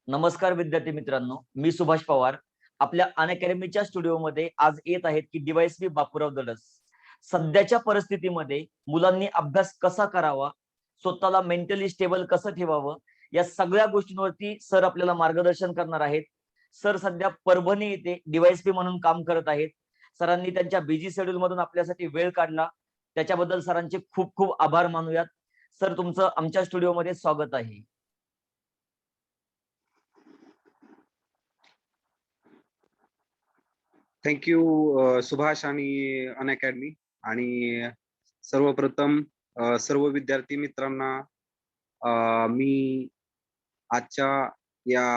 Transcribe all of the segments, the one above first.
नमस्कार विद्यार्थी मित्रांनो, मी सुभाष पवार. आपल्या अनअकॅडमीच्या स्टुडिओमध्ये आज येत आहेत की डी.वाय.एस.पी. बापूराव दडस. सध्याच्या परिस्थितीमध्ये मुलांनी अभ्यास कसा करावा, स्वतःला मेंटली स्टेबल कसं ठेवावं, या सगळ्या गोष्टींवरती सर आपल्याला मार्गदर्शन करणार आहेत. सर सध्या परभणी येथे डी.वाय.एस.पी. म्हणून काम करत आहेत. सरांनी त्यांच्या बिझी शेड्यूल मधून आपल्यासाठी वेळ काढला. त्याच्याबद्दल सरांचे खूप खूप आभार मानूयात. सर, तुमचं आमच्या स्टुडिओमध्ये स्वागत आहे. थँक्यू सुभाष आणि अनअकॅडमी. आणि सर्वप्रथम सर्व विद्यार्थी मित्रांना मी आजच्या या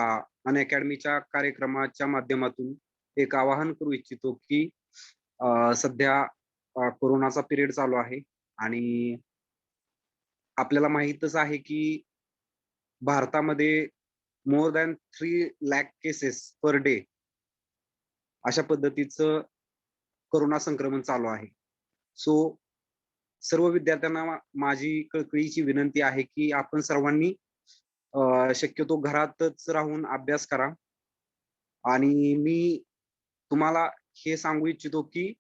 अनअकॅडमीच्या कार्यक्रमाच्या माध्यमातून एक आवाहन करू इच्छितो की सध्या कोरोनाचा पिरियड चालू आहे आणि आपल्याला माहीतच आहे की भारतामध्ये more than 3 lakh cases per day अशा पद्धतीचं कोरोना संक्रमण चालू आहे. सो सर्व विद्यार्थ्यांना माझी कळकळीची विनंती आहे की आपण सर्वांनी शक्यतो घरातच राहून अभ्यास करा. आणि मी तुम्हाला हे सांगू इच्छितो की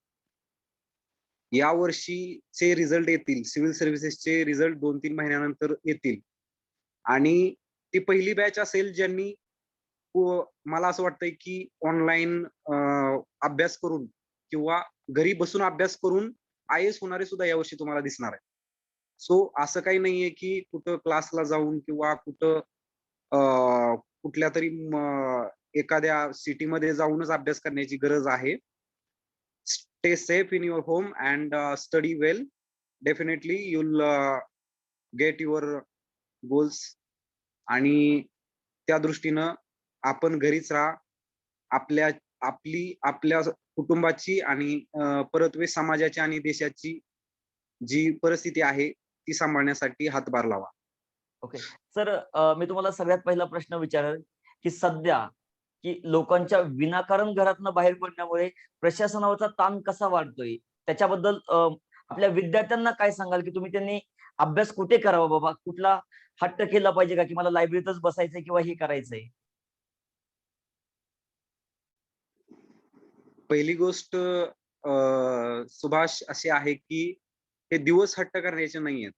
या वर्षीचे रिझल्ट येतील, सिव्हिल सर्व्हिसेसचे रिझल्ट 2-3 महिन्यानंतर येतील. आणि ती पहिली बॅच असेल ज्यांनी मला असं वाटतंय की ऑनलाईन अभ्यास करून किंवा घरी बसून अभ्यास करून आय-ए-एस होणारे सुद्धा यावर्षी तुम्हाला दिसणार आहे. सो असं काही नाहीये की कुठं क्लासला जाऊन किंवा कुठं कुठल्या तरी एखाद्या सिटीमध्ये जाऊनच अभ्यास करण्याची गरज आहे. Stay safe in your home and study well. Definitely you'll get your goals. आणि त्या दृष्टीनं आपण घरीच राहा. आपल्या कुटुंबाची आणि परत्वे समाजाची आणि देशाची जी परिस्थिती आहे ती सांभाळण्यासाठी हातभार लावा. ओके. सर, मी तुम्हाला सगळ्यात पहिला प्रश्न विचारेल की सध्या की लोकांच्या विनाकारण घरातनं बाहेर पडण्यामुळे प्रशासनावरचा ताण कसा वाढतोय? त्याच्याबद्दल आपल्या विद्यार्थ्यांना काय सांगाल की त्यांनी अभ्यास कुठे करावा बाबा? कुठला हट्ट केला पाहिजे का की मला लायब्ररीतच बसायचंय किंवा हे करायचंय? पहिली गोष्ट सुभाष अशी आहे की हे दिवस हट्ट करण्याचे नाहीयेत.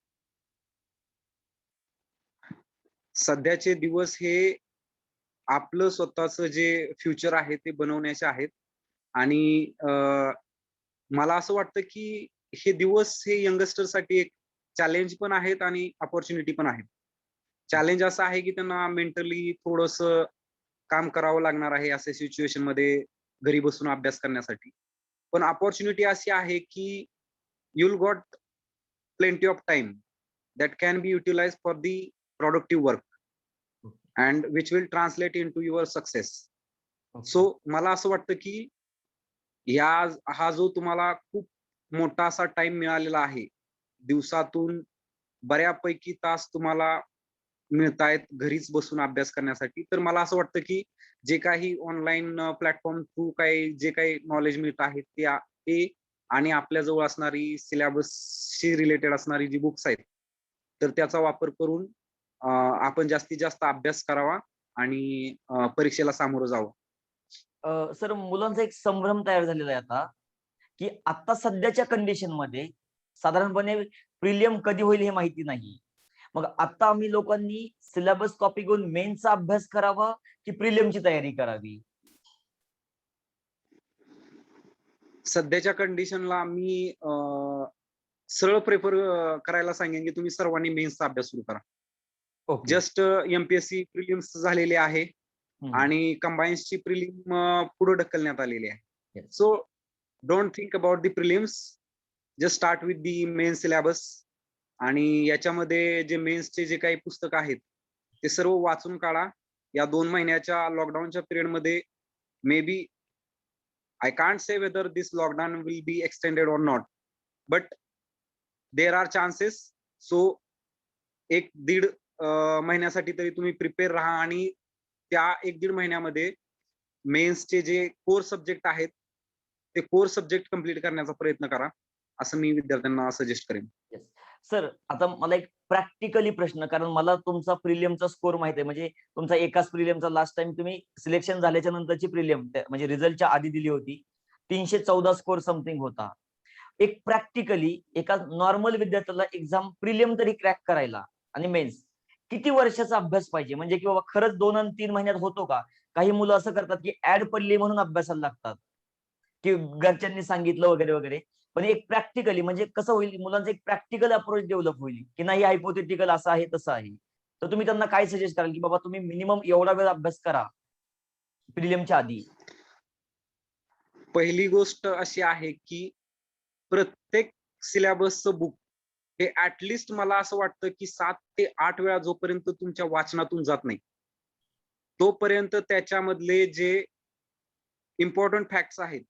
सध्याचे दिवस हे आपलं स्वतःचं जे फ्युचर आहे ते बनवण्याचे आहेत. आणि मला असं वाटतं की हे दिवस हे यंगस्टरसाठी एक चॅलेंज पण आहेत आणि अपॉर्च्युनिटी पण आहेत. चॅलेंज असं आहे की त्यांना मेंटली थोडंसं काम करावं लागणार आहे अशा सिच्युएशनमध्ये घरी बसून अभ्यास करण्यासाठी. पण अपॉर्च्युनिटी अशी आहे की you'll got plenty of time that can be utilized for the productive work and which will translate into your success. So मला असं वाटतं की हा जो तुम्हाला खूप मोठा असा टाइम मिळालेला आहे, दिवसातून बऱ्यापैकी तास तुम्हाला मिळतायत घरीच बसून अभ्यास करण्यासाठी. तर मला असं वाटतं की जे काही ऑनलाईन प्लॅटफॉर्म थ्रू जे काही नॉलेज मिळत आहे ते आणि आपल्या जवळ असणारी सिलेबसशी रिलेटेड असणारी जी बुक्स आहेत, तर त्याचा वापर करून आपण जास्तीत जास्त अभ्यास करावा आणि परीक्षेला सामोरं जावं. सर, मुलांचा एक संभ्रम तयार झालेला आहे आता, की आता सध्याच्या कंडिशनमध्ये साधारणपणे प्रिलियम कधी होईल हे माहिती नाही. मग आता आम्ही लोकांनी सिलेबस कॉपी करून मेन्सचा अभ्यास करावा की प्रिलियमची तयारी करावी? सध्याच्या कंडिशनला मी सरळ प्रेफर करायला सांगेन की तुम्ही सर्वांनी मेन्सचा अभ्यास सुरू करा. ओके. जस्ट एमपीएससी प्रिलिम्स झालेले आहे आणि कंबाईन्सची प्रिलिम पुढे ढकलण्यात आलेली आहे. Yes. So don't think about the prelims. Just start with the main syllabus. आणि याच्यामध्ये जे मेन्सचे जे काही पुस्तक आहेत ते सर्व वाचून काढा. या 2 महिन्याच्या लॉकडाऊनच्या पिरियडमध्ये may be I can't say whether this lockdown will be extended or not, but there are chances. So 1-1.5 महिन्यासाठी तरी तुम्ही प्रिपेअर राहा आणि त्या 1-1.5 महिन्यामध्ये मेन्सचे जे कोर सब्जेक्ट आहेत ते कोर सब्जेक्ट कंप्लीट करण्याचा प्रयत्न करा, असं मी विद्यार्थ्यांना सजेस्ट करेन. सर, आता मला एक प्रॅक्टिकली प्रश्न, कारण मला तुमचा प्रिलियमचा स्कोर माहिती आहे, म्हणजे तुमचा एकाच प्रिलियमचा लास्ट टाइम तुम्ही सिलेक्शन झाल्याच्या नंतरची प्रिलियम म्हणजे रिझल्टच्या आधी दिली होती, 314 स्कोर समथिंग होता. एक प्रॅक्टिकली एका नॉर्मल विद्यार्थ्याला एक्झाम प्रिलियम तरी क्रॅक करायला आणि मेन्स किती वर्षाचा अभ्यास पाहिजे, म्हणजे की बाबा खरंच 2 आणि 3 महिन्यात होतो का? काही मुलं असं करतात की ऍड पडली म्हणून अभ्यासाला लागतात, की घरच्यांनी सांगितलं वगैरे वगैरे. पण एक प्रॅक्टिकली म्हणजे कसं होईल, मुलांचं एक प्रॅक्टिकल अप्रोच डेव्हलप होईल, की नाही हायपोथेटिकल असं आहे तसं आहे. तर तुम्ही त्यांना काय सजेस्ट कराल, की बाबा तुम्ही मिनिमम एवढा वेळ अभ्यास करा प्रिलियमच्या आधी? पहिली गोष्ट अशी आहे की प्रत्येक सिलेबसचं बुक हे ऍटलिस्ट मला असं वाटतं की 7 ते 8 वेळा जोपर्यंत तुमच्या वाचनातून जात नाही, तोपर्यंत त्याच्यामधले जे इम्पॉर्टंट फॅक्ट्स आहेत,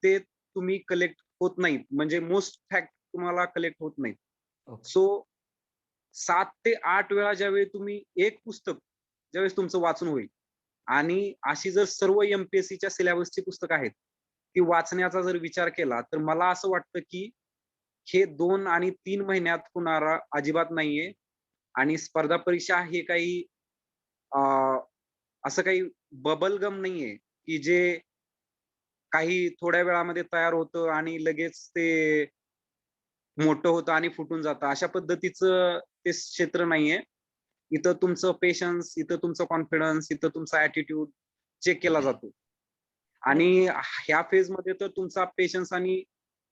ते तुम्ही कलेक्ट होत नाहीत. म्हणजे मोस्ट फॅक्ट तुम्हाला कलेक्ट होत नाहीत. ओके. सो 7 ते 8 वेळा ज्यावेळी तुम्ही एक पुस्तक ज्यावेळेस तुमचं वाचून होईल आणि अशी जर सर्व एम-पी-एस-सीच्या सिलेबसची पुस्तकं आहेत, ती वाचण्याचा जर विचार केला, तर मला असं वाटतं की हे 2 आणि 3 महिन्यात होणारा अजिबात नाहीये आणि स्पर्धा परीक्षा हे काही अ, असं काही बबल गम नाहीये, की जे काही थोड्या वेळामध्ये तयार होतं आणि लगेच ते मोठं होतं आणि फुटून जातं. अशा पद्धतीचं ते क्षेत्र नाहीये. इथं तुमचं पेशन्स, इथं तुमचं कॉन्फिडन्स, इथं तुमचा ॲटिट्यूड चेक केला जातो. आणि आणि ह्या फेजमध्ये तर तुमचा पेशन्स आणि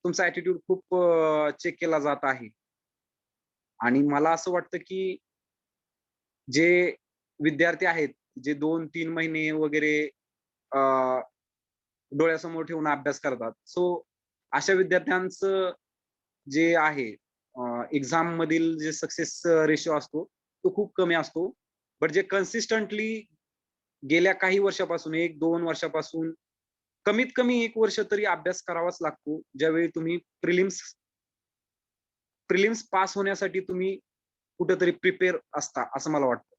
तुमचा ॲटिट्यूड खूप चेक केला जात आहे. आणि मला असं वाटतं, की जे विद्यार्थी आहेत, जे 2-3 महिने वगैरे अ, डोळ्यासमोर ठेवून अभ्यास करतात. सो अशा विद्यार्थ्यांचं जे आहे एक्झाम मधील जे सक्सेस रेशिओ असतो, तो खूप कमी असतो. बट जे कन्सिस्टंटली गेल्या काही वर्षापासून 1-2 वर्षापासून कमीत कमी 1 वर्ष तरी अभ्यास करावाच लागतो. ज्यावेळी तुम्ही प्रिलिम्स प्रिलिम्स पास होण्यासाठी तुम्ही कुठेतरी प्रिपेअर असता, असं मला वाटतं.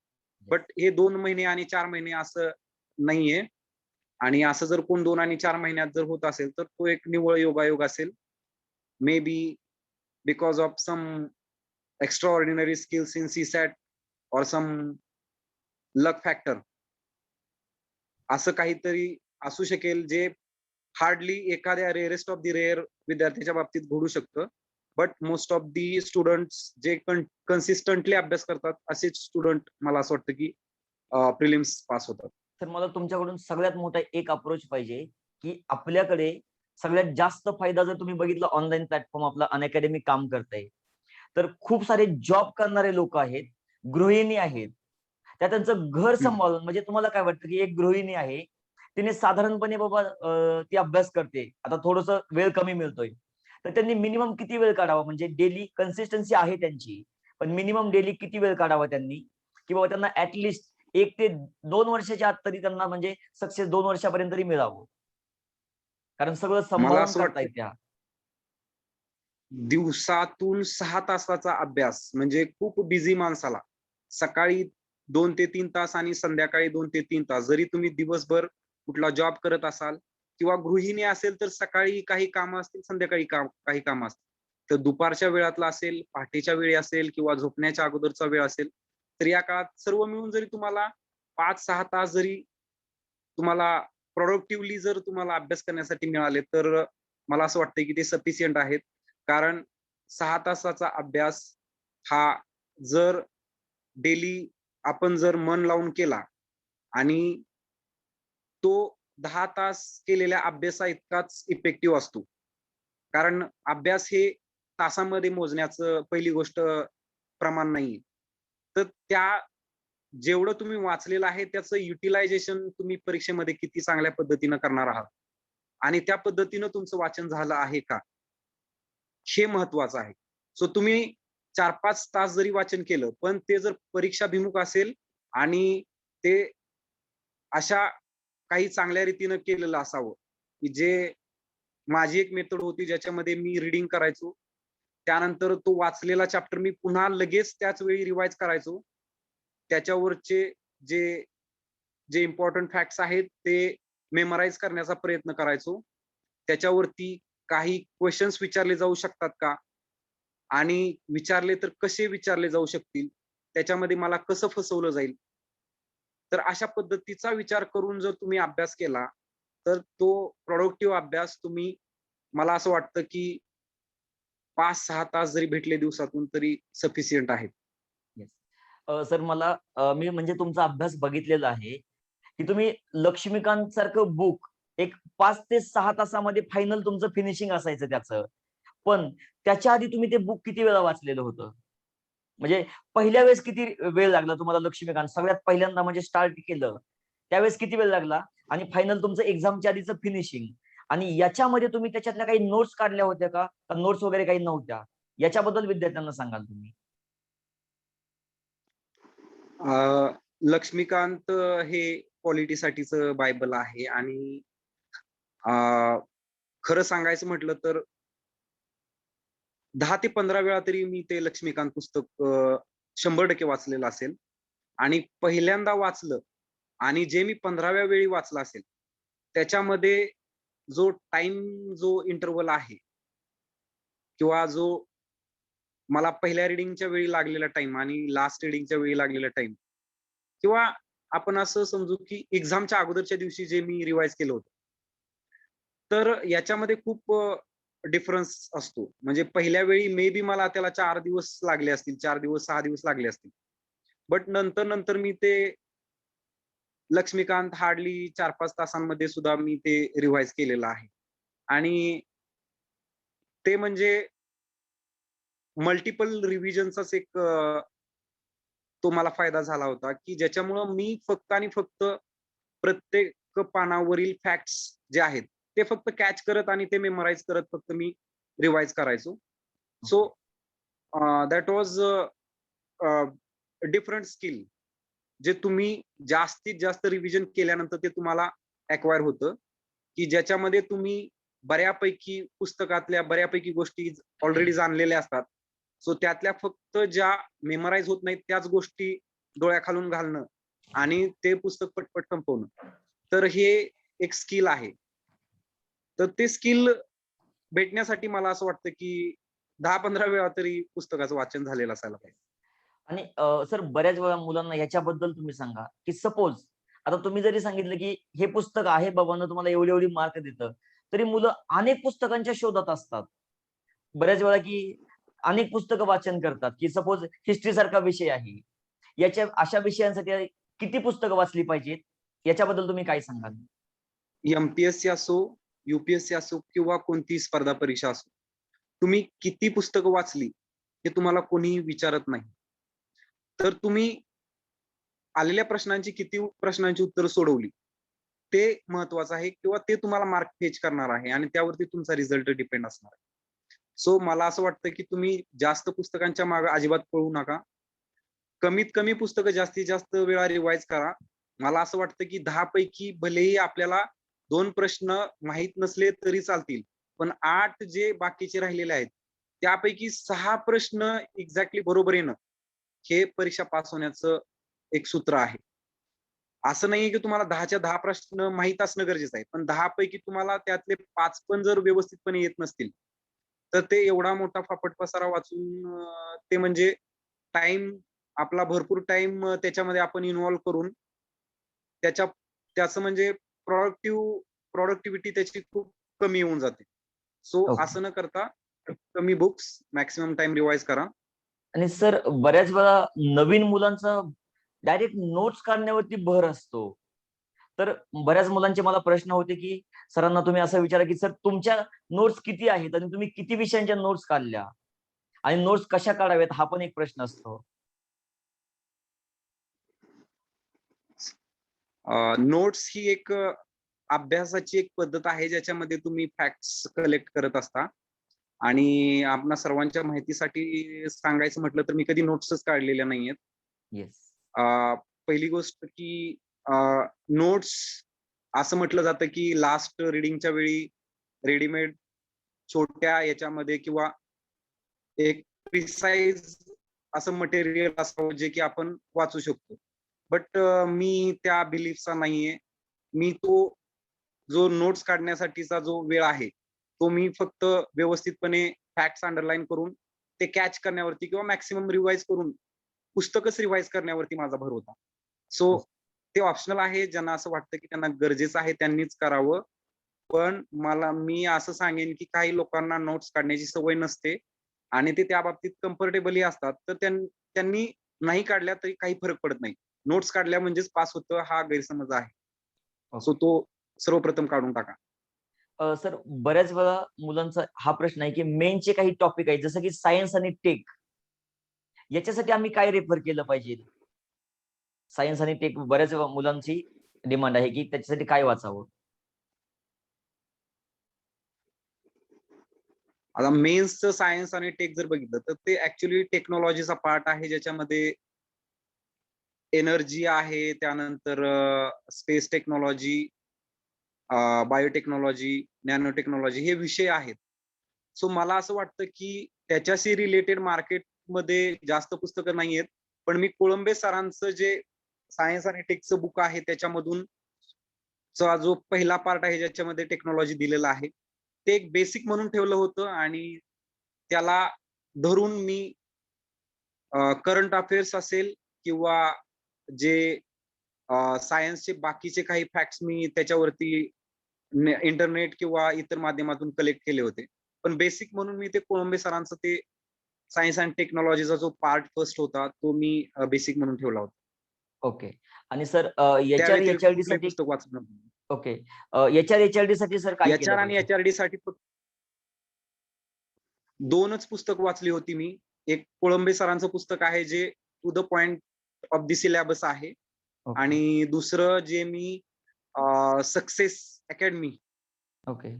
बट हे 2 महिने आणि 4 महिने असं नाहीये. आणि असं जर कोण 2 आणि 4 महिन्यात जर होत असेल, तर तो एक निव्वळ योगायोग असेल. Maybe because of some extraordinary skills in CSAT or some luck factor असं काहीतरी असू शकेल, जे हार्डली एखाद्या रेअरेस्ट ऑफ द रेअर विद्यार्थ्याच्या बाबतीत घडू शकतं. But most of the students जे कन्सिस्टंटली अभ्यास करतात, असेच स्टुडंट मला असं वाटतं, की प्रिलिम्स पास होतात. तर मला तुमच्याकडून सगळ्यात मोठा एक अप्रोच पाहिजे, की आपल्याकडे सगळ्यात जास्त फायदा जर तुम्ही बघितला ऑनलाईन प्लॅटफॉर्म आपला अनअकॅडमी काम करतंय, तर खूप सारे जॉब करणारे लोक आहेत, गृहिणी आहेत. त्या त्यांचं घर हं. सांभाळून, म्हणजे तुम्हाला काय वाटतं, की एक गृहिणी आहे, तिने साधारणपणे बाबा ती अभ्यास करते. आता थोडंसं वेळ कमी मिळतोय. तर त्यांनी मिनिमम किती वेळ काढावा? म्हणजे डेली कन्सिस्टन्सी आहे त्यांची, पण मिनिमम डेली किती वेळ काढावा त्यांनी? की बाबा त्यांना ॲट लीस्ट 1 ते 2 वर्षाच्या आत तरी त्यांना म्हणजे सक्सेस 2 वर्षापर्यंत तरी मिळावं. कारण सगळं मला सांभाळून असं वाटतं, करतायत त्या. दिवसातून 6 तासाचा अभ्यास म्हणजे खूप बिझी माणसाला सकाळी 2 ते 3 तास आणि संध्याकाळी 2 ते 3 तास. जरी तुम्ही दिवसभर कुठला जॉब करत असाल किंवा गृहिणी असेल, तर सकाळी काही कामं असतील, संध्याकाळी काही कामं असतील. तर दुपारच्या वेळातला असेल, पहाटेच्या वेळी असेल किंवा झोपण्याच्या अगोदरचा वेळ असेल, तर या काळात सर्व मिळून जरी तुम्हाला 5-6 तास जरी तुम्हाला प्रॉडक्टिव्हली जर तुम्हाला अभ्यास करण्यासाठी मिळाले, तर मला असं वाटतंय की ते सफिशियंट आहेत. कारण 6 तासाचा अभ्यास हा जर डेली आपण जर मन लावून केला आणि तो 10 तास केलेल्या अभ्यासाइतकाच इफेक्टिव्ह असतो. कारण अभ्यास हे तासामध्ये मोजण्याचं पहिली गोष्ट प्रमाण नाहीये. तर त्या जेवढं तुम्ही वाचलेलं आहे त्याचं युटिलायझेशन तुम्ही परीक्षेमध्ये किती चांगल्या पद्धतीनं करणार आहात आणि त्या पद्धतीनं तुमचं वाचन झालं आहे का? हे महत्वाचं आहे. सो तुम्ही 4-5 तास जरी वाचन केलं, पण ते जर परीक्षाभिमुख असेल आणि ते अशा काही चांगल्या रीतीनं केलेलं असावं, की जे माझी एक मेथड होती ज्याच्यामध्ये मी रीडिंग करायचो. त्यानंतर तो वाचलेला चॅप्टर मी पुन्हा लगेच त्याच वेळी रिवाईज करायचो. त्याच्यावरचे जे जे इम्पोर्टंट फॅक्ट्स आहेत ते मेमराईज करण्याचा प्रयत्न करायचो. त्याच्यावरती काही क्वेशन्स विचारले जाऊ शकतात का? आणि विचारले तर कसे विचारले जाऊ शकतील, त्याच्यामध्ये मला कसं फसवलं जाईल. तर अशा पद्धतीचा विचार करून जर तुम्ही अभ्यास केला, तर तो प्रॉडक्टिव्ह अभ्यास तुम्ही, मला असं वाटतं की 5-6 तास जरी भेटले दिवसातून तरी सफिशियंट आहेत. येस. सर मला मी म्हणजे तुमचा अभ्यास बघितलेला आहे, की तुम्ही लक्ष्मीकांत सारखं बुक एक 5 ते 6 तासामध्ये फायनल तुमचं फिनिशिंग असायचं त्याचं. पण त्याच्या आधी तुम्ही ते बुक किती वेळा वाचलेलं होतं? म्हणजे पहिल्या वेळेस किती वेळ लागला तुम्हाला लक्ष्मीकांत? सगळ्यात पहिल्यांदा म्हणजे स्टार्ट केलं, त्यावेळेस किती वेळ लागला? आणि फायनल तुमचं एक्झामच्या आधीचं फिनिशिंग आणि याच्यामध्ये तुम्ही त्याच्यातल्या काही नोट्स काढल्या होत्या का? का नोट्स वगैरे काही नव्हत्या? याच्याबद्दल विद्यार्थ्यांना सांगाल तुम्ही? लक्ष्मीकांत हे पॉलिटीसाठीचं बायबल आहे आणि अ, खरं सांगायचं म्हटलं तर 10 ते 15 वेळा तरी मी ते लक्ष्मीकांत पुस्तक 100% वाचलेलं असेल आणि पहिल्यांदा वाचलं आणि जे मी 15व्या वेळी वाचलं असेल, त्याच्यामध्ये जो जो इंटरव्हल आहे किंवा जो मला पहिल्या रीडिंगच्या वेळी लागलेला टाईम आणि लास्ट रीडिंगच्या वेळी लागलेला टाईम किंवा आपण असं समजू की एक्झामच्या अगोदरच्या दिवशी जे मी रिवाईज केलं होतं. तर याच्यामध्ये खूप डिफरन्स असतो. म्हणजे पहिल्या वेळी मे बी मला त्याला 4 दिवस लागले असतील, 4 दिवस, 6 दिवस लागले असतील. बट नंतर मी ते लक्ष्मीकांत हार्डली 4-5 तासांमध्ये सुद्धा मी ते रिवाईज केलेलं आहे. आणि ते म्हणजे मल्टिपल रिव्हिजनचाच एक तो मला फायदा झाला होता, की ज्याच्यामुळं मी फक्त आणि फक्त प्रत्येक पानावरील फॅक्ट्स जे आहेत, ते फक्त कॅच करत आणि ते मेमोराईज करत फक्त मी रिवाईज करायचो. So okay. That was different skill जे तुम्ही जास्तीत जास्त रिव्हिजन केल्यानंतर ते तुम्हाला अॅक्वायर होतं, की ज्याच्यामध्ये तुम्ही बऱ्यापैकी पुस्तकातल्या बऱ्यापैकी गोष्टी ऑलरेडी जाणलेल्या असतात. सो त्यातल्या फक्त ज्या मेमोराईज होत नाहीत त्याच गोष्टी डोळ्याखालून घालणं आणि ते पुस्तक पटपट संपवणं. तर हे एक स्किल आहे. तर ते स्किल भेटण्यासाठी मला असं वाटतं, की 10-15 वेळा तरी पुस्तकाचं वाचन झालेलं असायला पाहिजे. आणि सर बऱ्याच वेळा मुलांना याच्याबद्दल तुम्ही सांगा, की सपोज आता तुम्ही जरी सांगितलं, की हे पुस्तक आहे बाबांनो तुम्हाला एवढी-एवढी मार्क देतं. तरी मुलं अनेक पुस्तकांच्या शोधात असतात. बऱ्याच वेळा, की अनेक पुस्तकं वाचन करतात, की सपोज हिस्ट्री सारखा विषय आहे. याच्या अशा विषयांसाठी किती पुस्तकं वाचली पाहिजेत? याच्याबद्दल तुम्ही काय सांगाल? एम-पी-एस-सी असो, यू-पी-एस-सी असो किंवा कोणतीही स्पर्धा परीक्षा असो. तुम्ही किती पुस्तकं वाचली, हे तुम्हाला कोणीही विचारत नाही. तर तुम्ही आलेल्या प्रश्नांची किती प्रश्नांची उत्तरं सोडवली, ते महत्वाचं आहे किंवा ते तुम्हाला मार्क फेच करणार आहे आणि त्यावरती तुमचा रिझल्ट डिपेंड असणार आहे. सो मला असं वाटतं, की तुम्ही जास्त पुस्तकांच्या मागे अजिबात पळू नका. कमीत कमी पुस्तकं जास्तीत जास्त वेळा रिवाईज करा. मला असं वाटतं, की 10 पैकी भलेही आपल्याला 2 प्रश्न माहीत नसले तरी चालतील. पण 8 जे बाकीचे राहिलेले आहेत, त्यापैकी 6 प्रश्न एक्झॅक्टली बरोबर येणं, हे परीक्षा पास होण्याचं एक सूत्र आहे. असं नाहीये, की तुम्हाला 10च्या 10 प्रश्न माहीत असणं गरजेचं आहे. पण 10 पैकी तुम्हाला त्यातले 5 पण जर व्यवस्थितपणे येत नसतील, तर ते एवढा मोठा फापट पसारा वाचून ते म्हणजे टाईम आपला भरपूर टाईम त्याच्यामध्ये आपण इन्व्हॉल्व करून त्याच्या त्याचं म्हणजे प्रॉडक्टिव्हिटी त्याची खूप कमी होऊन जाते. So okay. असं न करता कमी बुक्स, मॅक्सिमम टाईम रिवाईज करा. आणि सर बऱ्याच वेळा नवीन मुलांचा डायरेक्ट नोट्स काढण्यावरती भर असतो. तर बऱ्याच मुलांचे मला प्रश्न होते, की सरांना तुम्ही असं विचारा, की सर तुमच्या नोट्स किती आहेत आणि तुम्ही किती विषयांच्या नोट्स काढल्या? आणि नोट्स कशा काढाव्यात हा पण एक प्रश्न असतो. नोट्स ही एक अभ्यासाची एक पद्धत आहे, ज्याच्यामध्ये तुम्ही फॅक्ट्स कलेक्ट करत असता आणि आपणा सर्वांच्या माहितीसाठी सांगायचं म्हटलं तर मी कधी नोट्सच काढलेल्या नाहीयेत. येस. पहिली गोष्ट की नोट्स असं म्हटलं जातं की लास्ट रीडिंगच्या वेळी रेडीमेड छोट्या याच्यामध्ये किंवा एक प्रिसाईज असं मटेरियल असावं जे की आपण वाचू शकतो. बट मी त्या बिलीफचा नाहीये. मी तो जो नोट्स काढण्यासाठीचा जो वेळ आहे, तो मी फक्त व्यवस्थितपणे फॅक्ट्स अंडरलाईन करून ते कॅच करण्यावरती किंवा मॅक्सिमम रिवाइज करून पुस्तकच रिवाइज करण्यावरती माझा भर होता. सो ते ऑप्शनल आहे. ज्यांना असं वाटतं की त्यांना गरजेचं आहे त्यांनीच करावं. पण मी असं सांगेन की काही लोकांना नोट्स काढण्याची सवय नसते आणि ते त्या बाबतीत कम्फर्टेबलही असतात. तर त्यांनी नाही काढल्या तरी काही फरक पडत नाही. नोट्स काढल्या म्हणजेच पास होतं हा गैरसमज आहे. So okay. तो सर्वप्रथम काढून टाका. सर बऱ्याच वेळा मुलांचा हा प्रश्न आहे की मेनचे काही टॉपिक आहेत जसं की सायन्स आणि टेक याच्यासाठी आम्ही काय रेफर केलं पाहिजे? सायन्स आणि टेक बऱ्याच वेळा मुलांची डिमांड आहे की त्याच्यासाठी काय वाचावं? आता मेन्सचं सायन्स आणि टेक जर बघितलं तर ते ऍक्च्युअली टेक्नॉलॉजीचा पार्ट आहे ज्याच्यामध्ये एनर्जी आहे, त्यानंतर space technology, biotechnology, nano technology हे विषय आहेत. सो मला असं वाटतं की त्याच्याशी रिलेटेड मार्केटमध्ये जास्त पुस्तकं नाहीयेत. पण मी कोळंबे सरांचं जे सायन्स आणि टेकचं बुक आहे त्याच्यामधून जो पहिला पार्ट आहे ज्याच्यामध्ये टेक्नॉलॉजी दिलेला आहे, ते एक बेसिक म्हणून ठेवलं होतं आणि त्याला धरून मी करंट अफेअर्स असेल किंवा जे सायन्सचे बाकीचे काही फॅक्ट्स मी त्याच्यावरती इंटरनेट किंवा इतर माध्यमातून कलेक्ट केले होते. पण बेसिक म्हणून मी ते कोळंबे सरांचं ते सायन्स अँड टेक्नॉलॉजीचा जो पार्ट फर्स्ट होता, तो मी बेसिक म्हणून ठेवला होता. ओके. आणि सर त्या एच-आर, व्यतिरिक्त एच-आर-डी कुठलंही साठी पुस्तक वाचलं नव्हतं. ओके. एच-आर, एच-आर-डी साठी सर काय केलं एच-आर आणि पाहिजे? एच-आर-डी साठी 2च पुस्तक वाचली होती मी. एक कोळंबे सरांचं पुस्तक आहे जे to the point of the syllabus आहे ओके. आणि दुसरं जे मी सक्सेस अकॅडमी ओके.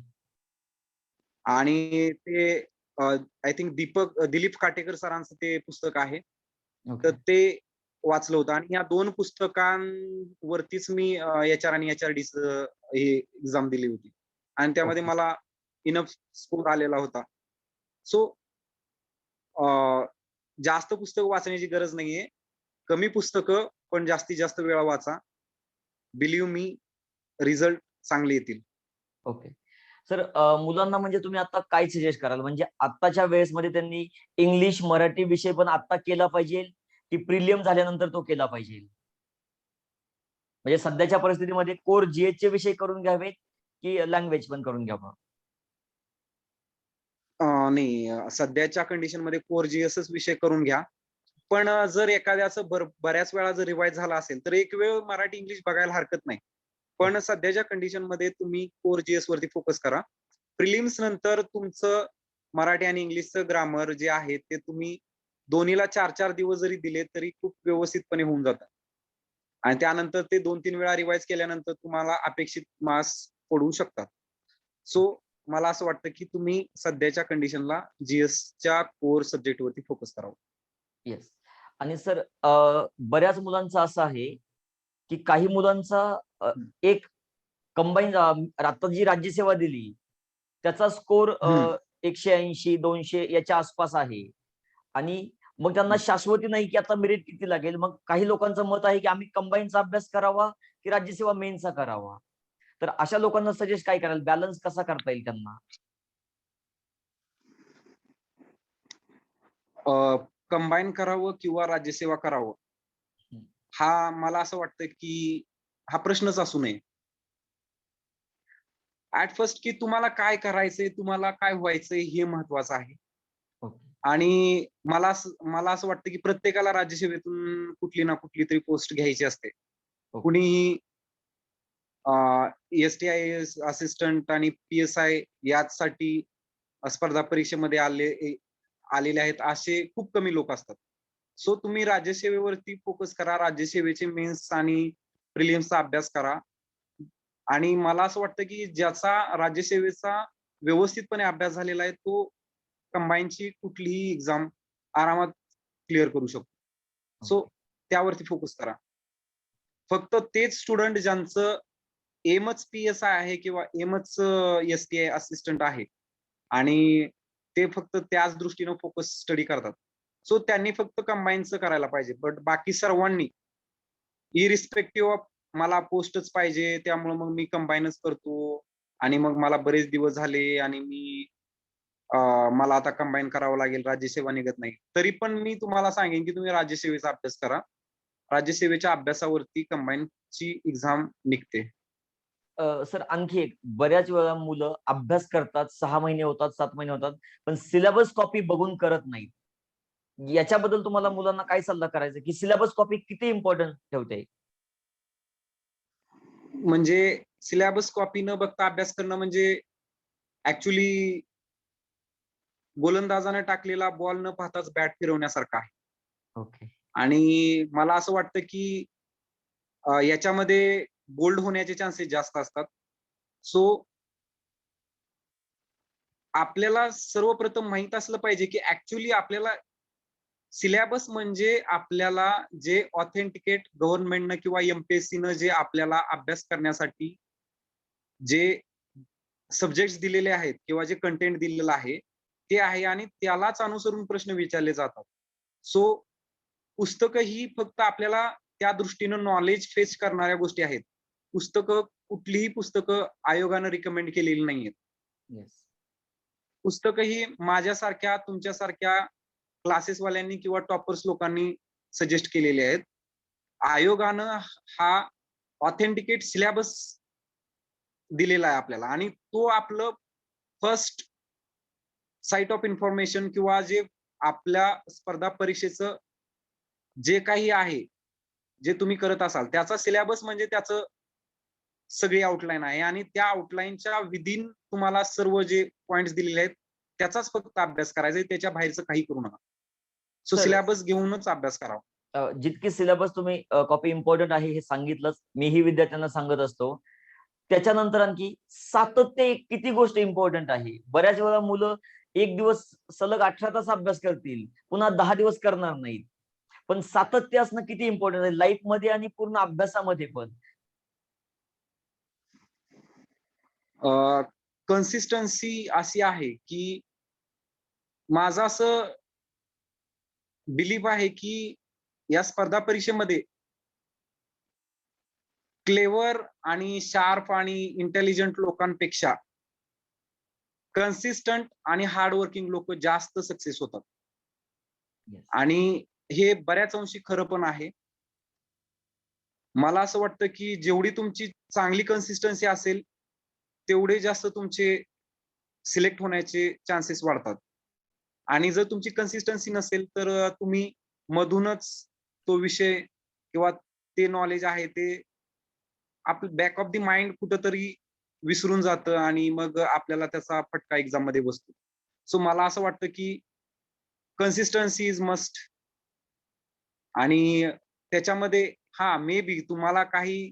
आणि ते आय थिंक दिलीप काटेकर सरांचं ते पुस्तक आहे. तर ओके. ते वाचलं होतं आणि या 2 पुस्तकांवरतीच मी एच-आर आणि एच-आर-डीचं हे एक्झाम दिली होती आणि त्यामध्ये ओके. मला इनफ स्कोर आलेला होता. सो जास्त पुस्तक वाचण्याची गरज नाहीये. कमी पुस्तकं पण जास्तीत जास्त वेळा वाचा. बिलीव्ह मी रिझल्ट चांगले येतील. ओके. सर मुलांना म्हणजे तुम्ही आता काय सजेस्ट कराल? म्हणजे आत्ताच्या वेळेसमध्ये त्यांनी इंग्लिश, मराठी विषय पण आत्ता केला पाहिजे, की प्रिलियम झाल्यानंतर तो केला पाहिजे? म्हणजे सध्याच्या परिस्थितीमध्ये कोर जी-एचचे विषय करून घ्यावेत, की लँग्वेज पण करून घ्यावं? नाही सध्याच्या कंडिशनमध्ये कोर जी-एसच विषय करून घ्या. पण जर एखाद्याचं बऱ्याच वेळा जर रिवाईज झाला असेल, तर एक वेळ मराठी, इंग्लिश बघायला हरकत नाही. पण सध्याच्या कंडिशनमध्ये तुम्ही कोर जी-एस वरती फोकस करा. प्रिलिम्स नंतर तुमचं मराठी आणि इंग्लिशचं ग्रामर जे आहे ते तुम्ही दोन्हीला 4-4 दिवस जरी दिले तरी खूप व्यवस्थितपणे होऊन जातं. आणि त्यानंतर ते 2-3 वेळा रिवाईज केल्यानंतर तुम्हाला अपेक्षित मार्क्स पडू शकतात. सो मला असं वाटतं, की तुम्ही सध्याच्या कंडिशनला जी-एसच्या कोर सब्जेक्टवरती फोकस करावं. येस. आणि सर बऱ्याच मुलांचं असं आहे, की काही मुलांचा हं. एक कंबाईन आता जी राज्यसेवा दिली, त्याचा स्कोर हं, 180, 200 याच्या आसपास आहे. आणि मग त्यांना हं. शाश्वती नाही, की आता मेरिट किती लागेल. मग काही लोकांचं मत आहे, की आम्ही कंबाईनचा अभ्यास करावा, की राज्यसेवा मेनचा करावा. तर अशा लोकांना सजेस्ट काय कराल? बॅलन्स कसा करता येईल त्यांना? कंबाईन करावं किंवा राज्यसेवा करावं, हं. हा मला असं वाटतं, की हा प्रश्नच असू नये. ॲट फर्स्ट की तुम्हाला काय करायचंय, तुम्हाला काय व्हायचंय हे महत्वाचं आहे. ओके. आणि मला असं वाटतं, की प्रत्येकाला राज्यसेवेतून कुठली ना कुठली तरी पोस्ट घ्यायची असते. ओके. कुणीही एस-टी-आय-एस असिस्टंट आणि पी-एस-आय यासाठी स्पर्धा परीक्षेमध्ये आलेले आहेत असे खूप कमी लोक असतात. सो तुम्ही राज्यसेवेवरती फोकस करा. राज्यसेवेचे मेन्स आणि प्रिलिम्सचा अभ्यास करा. आणि मला असं वाटतं, की ज्याचा राज्यसेवेचा व्यवस्थितपणे अभ्यास झालेला आहे, तो कंबाईनची कुठलीही एक्झाम आरामात क्लिअर करू शकतो. So okay. त्यावरती फोकस करा. फक्त तेच स्टुडंट ज्यांचं एमच पी-एस-आय आहे किंवा एमच एस-टी-आय असिस्टंट आहे आणि ते फक्त त्याच दृष्टीनं फोकस स्टडी करतात. सो त्यांनी फक्त कंबाईनचं करायला पाहिजे. बट बाकी सर्वांनी इरिस्पेक्टिव्ह ऑफ मला पोस्टच पाहिजे, त्यामुळे मग मी कंबाईनच करतो आणि मग मला बरेच दिवस झाले आणि मी मला आता कंबाईन करावं लागेल, राज्यसेवा निघत नाही. तरी पण मी तुम्हाला सांगेन, की तुम्ही राज्यसेवेचा अभ्यास करा. राज्यसेवेच्या अभ्यासावरती कंबाईनची एक्झाम निघते. सर आणखी एक, बऱ्याच वेळा मुलं अभ्यास करतात, 6 महिने होतात, 7 महिने होतात, पण सिलेबस कॉपी बघून करत नाहीत. याच्याबद्दल तुम्हाला मुलांना काय सल्ला करायचा, की सिलेबस कॉपी किती इम्पॉर्टंट ठेवते? म्हणजे सिलेबस कॉपी न बघता अभ्यास करणं म्हणजे ऍक्च्युली गोलंदाजाने टाकलेला बॉल न पाहताच बॅट फिरवण्यासारखा आहे. ओके. आणि मला असं वाटतं, की याच्यामध्ये बोल्ड होण्याचे चान्सेस जास्त असतात. सो आपल्याला सर्वप्रथम माहीत असलं पाहिजे, की ऍक्च्युअली आपल्याला सिलेबस म्हणजे आपल्याला जे ऑथेंटिकेट गव्हर्नमेंटनं किंवा एम-पी-एस-सीनं जे आपल्याला अभ्यास करण्यासाठी जे सब्जेक्ट्स दिलेले आहेत किंवा जे कंटेंट दिलेलं आहे, ते आहे आणि त्यालाच अनुसरून प्रश्न विचारले जातात. सो पुस्तकं ही फक्त आपल्याला त्या दृष्टीनं नॉलेज फेच करणाऱ्या गोष्टी आहेत. कुठलीही पुस्तकं आयोगानं रिकमेंड केलेली नाहीयेत. येस. पुस्तकं ही माझ्यासारख्या, तुमच्यासारख्या क्लासेसवाल्यांनी किंवा टॉपर्स लोकांनी सजेस्ट केलेले आहेत. आयोगानं हा ऑथेंटिकेट सिलेबस दिलेला आहे आपल्याला आणि तो आपलं फर्स्ट साइट ऑफ इन्फॉर्मेशन किंवा जे आपल्या स्पर्धा परीक्षेचं जे काही आहे, जे तुम्ही करत असाल, त्याचा सिलेबस म्हणजे त्याचं सगळी आउटलाईन आहे आणि त्या आउटलाईनच्या विदिन तुम्हाला सर्व जे पॉइंट्स दिलेले आहेत, त्याचाच फक्त अभ्यास करायचा आहे. त्याच्या बाहेरचं काही करू नका. सो सर, सिलेबस घेऊनच अभ्यास करावा. जितकी सिलेबस तुम्ही कॉपी इम्पॉर्टंट आहे हे सांगितलंच, मीही विद्यार्थ्यांना सांगत असतो. त्याच्यानंतर आणखी सातत्य एक किती गोष्ट इम्पॉर्टंट आहे. बऱ्याच वेळा मुलं एक दिवस सलग 18 तास अभ्यास करतील, पुन्हा 10 दिवस करणार नाहीत. पण सातत्य असणं किती इम्पॉर्टंट आहे लाईफ मध्ये आणि पूर्ण अभ्यासामध्ये पण. कन्सिस्टन्सी अशी आहे, की माझं असं बिलीव्ह आहे, की या स्पर्धा परीक्षेमध्ये क्लेवर आणि शार्प आणि इंटेलिजंट लोकांपेक्षा कन्सिस्टंट आणि हार्ड वर्किंग लोकं जास्त सक्सेस होतात. येस. आणि हे बऱ्याच अंशी खरं पण आहे. मला असं वाटतं, की जेवढी तुमची चांगली कन्सिस्टन्सी असेल, तेवढे जास्त तुमचे सिलेक्ट होण्याचे चान्सेस वाढतात. आणि जर तुमची कन्सिस्टन्सी नसेल, तर तुम्ही मधूनच तो विषय किंवा ते नॉलेज आहे ते आपलं बॅक ऑफ द माइंड कुठेतरी विसरून जातं आणि मग आपल्याला त्याचा फटका एक्झाममध्ये बसतो. सो मला असं वाटतं, की कन्सिस्टन्सी इज मस्ट आणि त्याच्यामध्ये मे बी तुम्हाला काही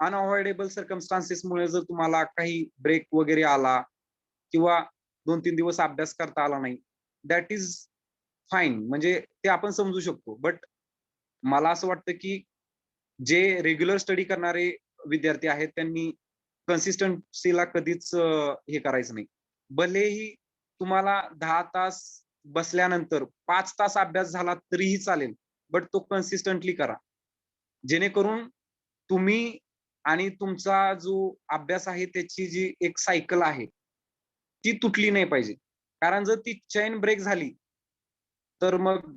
अनअव्हॉइडेबल सर्कमस्टान्सेसमुळे जर तुम्हाला काही ब्रेक वगैरे आला किंवा 2-3 दिवस अभ्यास करता आला नाही, दॅट इज फाईन. म्हणजे ते आपण समजू शकतो. बट मला असं वाटतं, की जे रेग्युलर स्टडी करणारे विद्यार्थी आहेत, त्यांनी कन्सिस्टन्सीला कधीच हे करायचं नाही. भलेही तुम्हाला 10 तास बसल्यानंतर 5 तास अभ्यास झाला तरीही चालेल, बट तो कन्सिस्टंटली करा. जेणेकरून तुम्ही आणि तुमचा जो अभ्यास आहे त्याची जी एक सायकल आहे, ती तुटली नाही पाहिजे. कारण जर ती चेन ब्रेक झाली, तर मग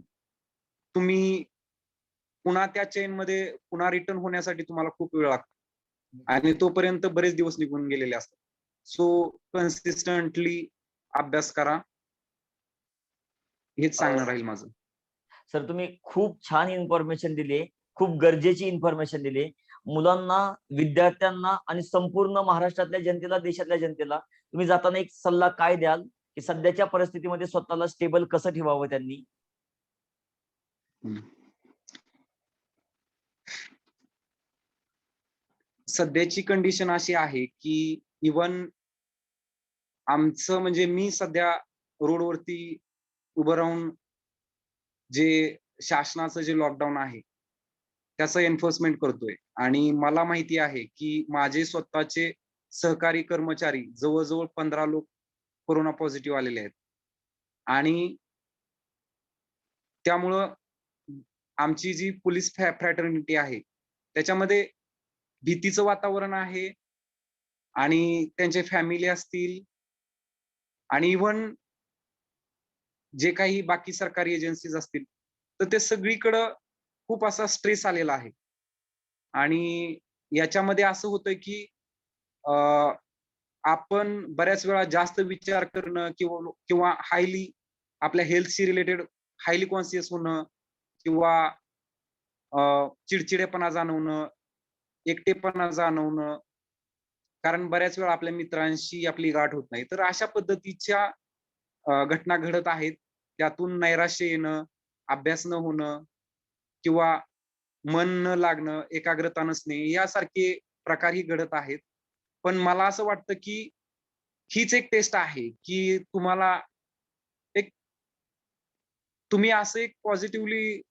तुम्ही पुन्हा त्या चेनमध्ये पुन्हा रिटर्न होण्यासाठी तुम्हाला खूप वेळ लागतो आणि तोपर्यंत बरेच दिवस निघून गेलेले असतात. सो कन्सिस्टंटली अभ्यास करा. हेच सांगणं राहील माझं. सर, तुम्ही खूप छान इन्फॉर्मेशन दिली, खूप गरजेची इन्फॉर्मेशन दिली. मुलांना, विद्यार्थ्यांना आणि संपूर्ण महाराष्ट्रातल्या जनतेला, देशातल्या जनतेला तुम्ही जाताना एक सल्ला काय द्याल, की सध्याच्या परिस्थितीमध्ये स्वतःला स्टेबल कसं ठेवावं त्यांनी? हं. सध्याची कंडिशन अशी आहे, की इव्हन आमचं म्हणजे मी सध्या रोडवरती उभं राहून जे शासनाचं जे लॉकडाऊन आहे, त्याचं एन्फोर्समेंट करतोय आणि मला माहिती आहे, की माझे स्वतःचे सहकारी कर्मचारी जवळ-जवळ 15 लोक कोरोना पॉझिटिव्ह आलेले आहेत आणि त्यामुळं आमची जी पोलीस फ्रॅटर्निटी आहे, त्याच्यामध्ये भीतीचं वातावरण आहे आणि त्यांचे फॅमिली असतील आणि इव्हन जे काही बाकी सरकारी एजन्सीज असतील, तर ते सगळीकडं खूप असा स्ट्रेस आलेला आहे. आणि याच्यामध्ये असं होतंय की आपण बऱ्याच वेळा जास्त विचार करणं किंवा किंवा हायली आपल्या हेल्थशी रिलेटेड हायली कॉन्शियस होणं किंवा चिडचिडेपणा जाणवणं, एकटेपणा जाणवणं, कारण बऱ्याच वेळा आपल्या मित्रांशी आपली गाठ होत नाही. तर अशा पद्धतीच्या घटना घडत आहेत. त्यातून नैराश्य येणं, अभ्यास न होणं किंवा मन न लागणं, एकाग्रता नसणे यासारखे प्रकारही घडत आहेत. पण मला असं वाटतं, की हीच एक टेस्ट आहे, की तुम्हाला एक तुम्ही असं एक पॉझिटिव्हली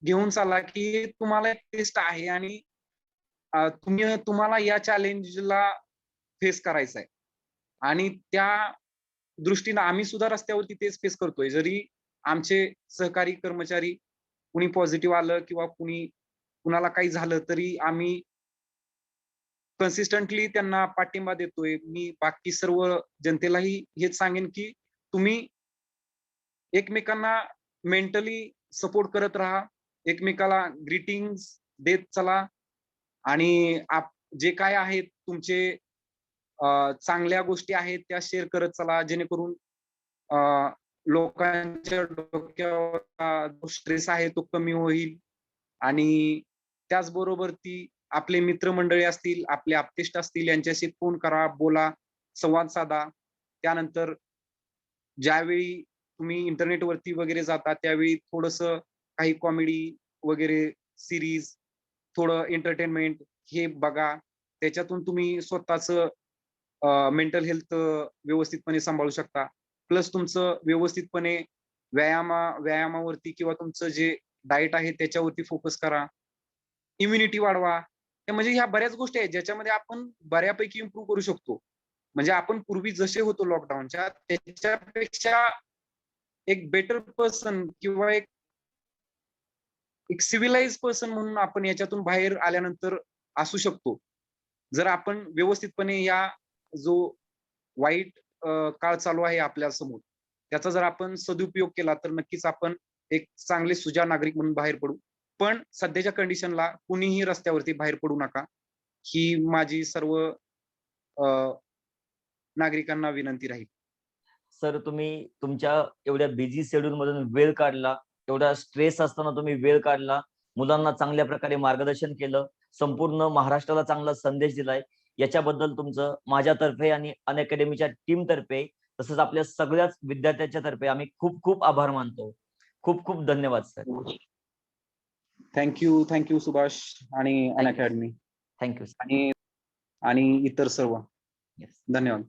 घेऊन चाला, की तुम्हाला एक टेस्ट आहे आणि तुम्हाला या चॅलेंजला फेस करायचं आहे. आणि त्या दृष्टीनं आम्ही सुद्धा रस्त्यावरती तेच फेस करतोय. जरी आमचे सहकारी कर्मचारी कुणी पॉझिटिव्ह आलं किंवा कुणाला काही झालं, तरी आम्ही कन्सिस्टंटली त्यांना पाठिंबा देतोय. मी बाकी सर्व जनतेलाही हेच सांगेन, की तुम्ही एकमेकांना मेंटली सपोर्ट करत राहा. एकमेकाला ग्रीटिंग्स देत चला आणि जे काय आहेत तुमचे चांगल्या गोष्टी आहेत त्या शेअर करत चला. जेणेकरून अ, लोकांच्या डोक्यावर जो स्ट्रेस आहे तो कमी होईल आणि त्याचबरोबर आपले मित्रमंडळी असतील, आपले आप्तेष्ट असतील यांच्याशी फोन करा, बोला, संवाद साधा. त्यानंतर ज्यावेळी तुम्ही इंटरनेटवरती वगैरे जाता, त्यावेळी थोडंसं काही कॉमेडी वगैरे सीरीज, थोडं एंटरटेनमेंट हे बघा. त्याच्यातून तुम्ही स्वतःचं मेंटल हेल्थ व्यवस्थितपणे सांभाळू शकता. प्लस तुमचं व्यवस्थितपणे व्यायामावरती किंवा तुमचं जे डाएट आहे त्याच्यावरती फोकस करा. इम्युनिटी वाढवा. म्हणजे ह्या बऱ्याच गोष्टी आहेत ज्याच्यामध्ये आपण बऱ्यापैकी इम्प्रूव्ह करू शकतो. म्हणजे आपण पूर्वी जसे होतो लॉकडाऊनच्या त्याच्यापेक्षा एक बेटर पर्सन किंवा एक सिव्हिलाइज्ड पर्सन म्हणून आपण याच्यातून बाहेर आल्यानंतर असू शकतो. जर आपण व्यवस्थितपणे जो वाईट काळ चालू आहे आपल्या समोर, त्याचा जर आपण सदुपयोग केला तर नक्कीच आपण एक चांगले सुजाण नागरिक म्हणून बाहेर पडू. पण सध्याच्या कंडिशनला कुणीही रस्त्यावरती बाहेर पडू नका. ही माझी सर्व नागरिकांना विनंती राहील. सर, तुम्ही तुमच्या एवढ्या बिझी शेड्यूल मधून वेळ काढला, एवढा स्ट्रेस असताना तुम्ही वेळ काढला, मुलांना चांगल्या प्रकारे मार्गदर्शन केलं, संपूर्ण महाराष्ट्राला चांगला संदेश दिलाय. याच्याबद्दल तुमचं माझ्यातर्फे आणि अनअकॅडमीच्या टीमतर्फे तसंच आपल्या सगळ्याच विद्यार्थ्यांच्या तर्फे आम्ही खूप खूप आभार मानतो. खूप खूप धन्यवाद सर. थँक यू सुभाष आणि अनअकॅडमी थँक्यू. आणि आणि इतर सर्व. येस. धन्यवाद.